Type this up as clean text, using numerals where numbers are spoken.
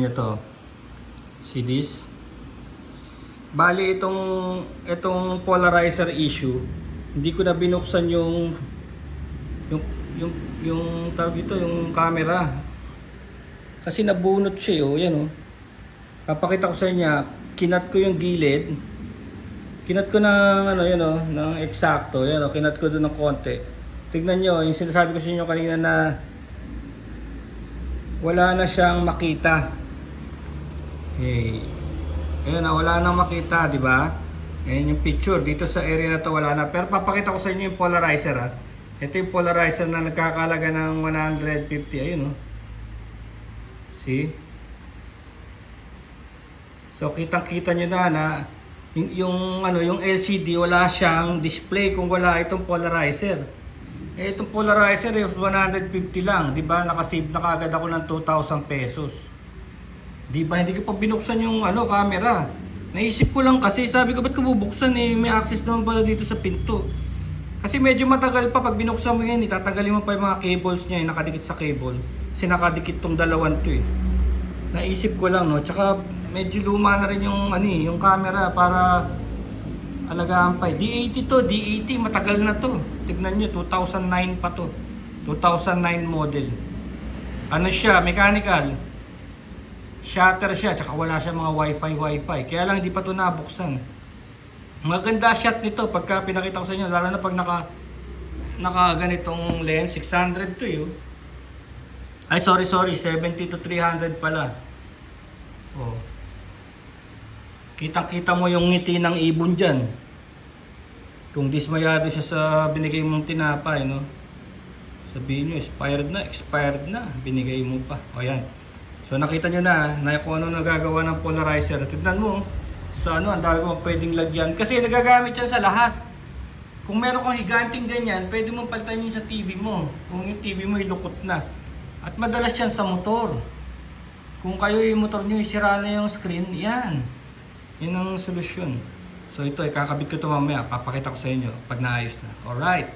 Nyo to, see this? Bali itong polarizer issue, hindi ko na binuksan yung yung tawag ito, yung camera. Kasi nabunot siya, oh, yan oh. Papakita ko sa inyo, kinat ko yung gilid. Kinat ko ng ano, yan oh, ng eksakto, yan oh, kinat ko doon ng konti. Tignan nyo, yung sinasabi ko sa inyo kanina na wala na siyang makita. Hey. Ayun na, wala nang makita, di ba? Ayan yung picture. Dito sa area na to wala na. Pero papakita ko sa inyo yung polarizer, ha. Ito yung polarizer na nagkakalaga ng 150. Ayun, oh. See? So, kitang-kita nyo na yung LCD wala siyang display kung wala itong polarizer. Eh, itong polarizer 150 lang, di ba? Nakasave na kagad ako ng 2,000 pesos. Di ba hindi ko pa binuksan yung camera. Naisip ko lang kasi, sabi ko ba't ko bubuksan eh, may access naman pala dito sa pinto. Kasi medyo matagal pa pag binuksan mo yan, itatagalin mo pa yung mga cables niya, nakadikit sa cable. Kasi nakadikit tong dalawan to eh. Naisip ko lang, no. Tsaka medyo luma na rin yung camera para alagaan pa. D80 to, D80, matagal na to. Tignan nyo, 2009 pa to. 2009 model. Ano siya, mechanical. Shutter siya, tsaka wala siya mga wifi. Kaya lang hindi pa to nabuksan. Maganda shot nito pagka pinakita ko sa inyo, lalo na pag naka ganitong lens. 600 to yun. Ay sorry, 70 to 300 pala. Oh. Kitang-kita mo yung ngiti ng ibon dyan. Kung dismayado siya sa binigay mong tinapay, no? Sabihin nyo, expired na, binigay mo pa. O yan. So nakita nyo na kung ano nagagawa ng polarizer. Tignan mo, sa ang dami mo pwedeng lagyan. Kasi nagagamit yan sa lahat. Kung meron kang higanting ganyan, pwede mong palitan yun sa TV mo. Kung yung TV mo ilukot na. At madalas yan sa motor. Kung kayo yung motor nyo, isira na yung screen, yan. Yan ang solusyon. So ito, kakabit ko ito mamaya. Papakita ko sa inyo pag naayos na. Alright.